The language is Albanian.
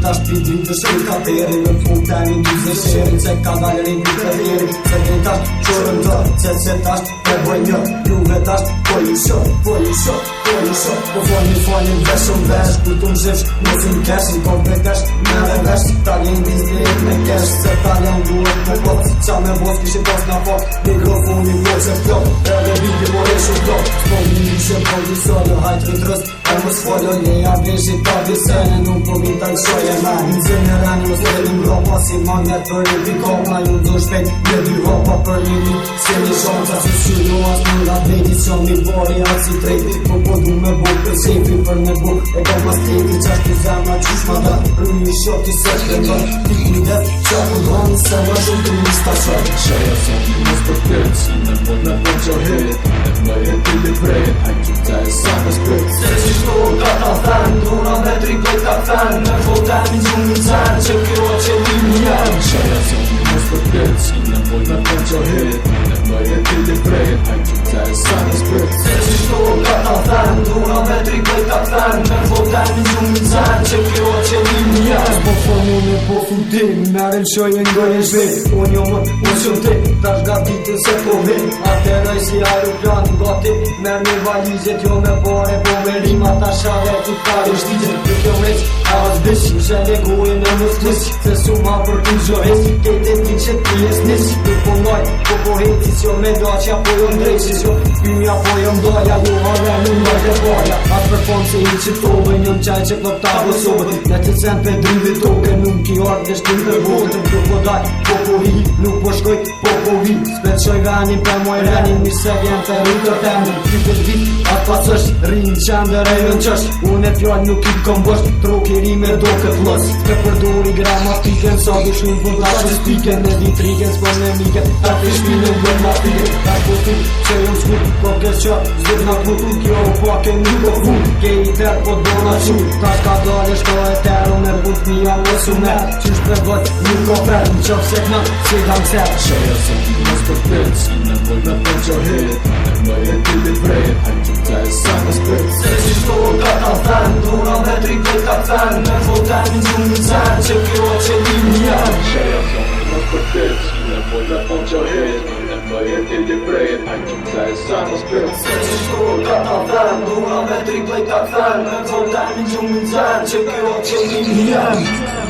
tash pi dritë shri ka teri në fund tani dy zë sheri që ka dalë rinjë të djeri se të tash qërën të që tash e bëj një juve tash po ju shok po foni veshëm vesh ku të më zhevsh nëzim kesh në kompetesh me dhe vesh taljen bizdirit me kesh se taljen duhet me pot qa me bos kishe pos na fok mikrofoni po që plot edhe viti po e shumë plot s'po një që po visole hajt rëtërës e më s'follo leja veshit ta visene nuk po vita në shoje me në zemë rani më s'lelim gropa si magnet për një pikoma ju në shpejt një dy hopa për një një se një shanca që s'qyru as në nga drejti që mi bori atë si trejti po du me buk për qefi për me buk e ka pas teti qash të zemra qysh ma da rrë një shok t'i se të të t'i kujdet qa ku dhanë se ma shumë të një stashoj Shaja son mos për këtë si me mod me po qo hit e më e t'i të vrejt hajt që të e sa më sprit se që shto ka ta fen duna me triplej ka fen me fotemi gjumë në qenë që kjo që një jem Shaja son mos për këtë si me mod me po qo hit e më e t'i të vrejt hajt që të e sa më sprit se që shto ka ta fen duna me triplej ka fen me fotemi gjumë në qenë që kjo që një jem po formune po futim merën shoje ngojnë shvet unë jo më unë shumë ti tash ga ditën se po vim ateroj si aeroplan gati merë një valizjet jo me pare po me rima ta shave t'i pare shtigjet në kjo meq as bish që legojnë në mëstis se su ma për t'i gjohes kete ti që t'i esnis nuk po mnoj po hetis jo me doqja po jo ndrejqis jo pyja po jo mdoja jo hare në mdoj dhe boja atë për fond se i që tobe njën qaj që plot ta bësobet në që cen për drivit toke nuk ki ardh dhe shtim për votën nuk po daj po hi nuk po shkoj po vi s'pet shoj ganin për moj renin mi se vjen të rrë të temin ty për vit atë pas është rinë qender e në qësh unë e fjall nuk i kom bësht troki ri me do këtë lës të përdori gramatikën sa du shumë për ta që spiken në ditriken s'po me miken ta të shpinë në gramatiken ta këtu që jom shkut po këtë që zbët nga kutu kjo pak e nuk o fut ke i ter po do na qu ta shka dole shko e tero me put mija o sumet qysh për vët nuk o fer në qëf se kna që i dam set Shaja son mos për këtë si me mod me po qo hit e më e t'i të vrejt hajt që të e sa më sprit se që shto ka ta fen duna me triplej ka fen me fotemi gjumë në qenë që kjo që një jem Shaja son mos për këtë si me mod me po qo hit e më e t'i të vrejt hajt që të e sa më sprit se që shto ka ta fen duna me triplej ka fen me fotemi gjumë në qenë që kjo që një jem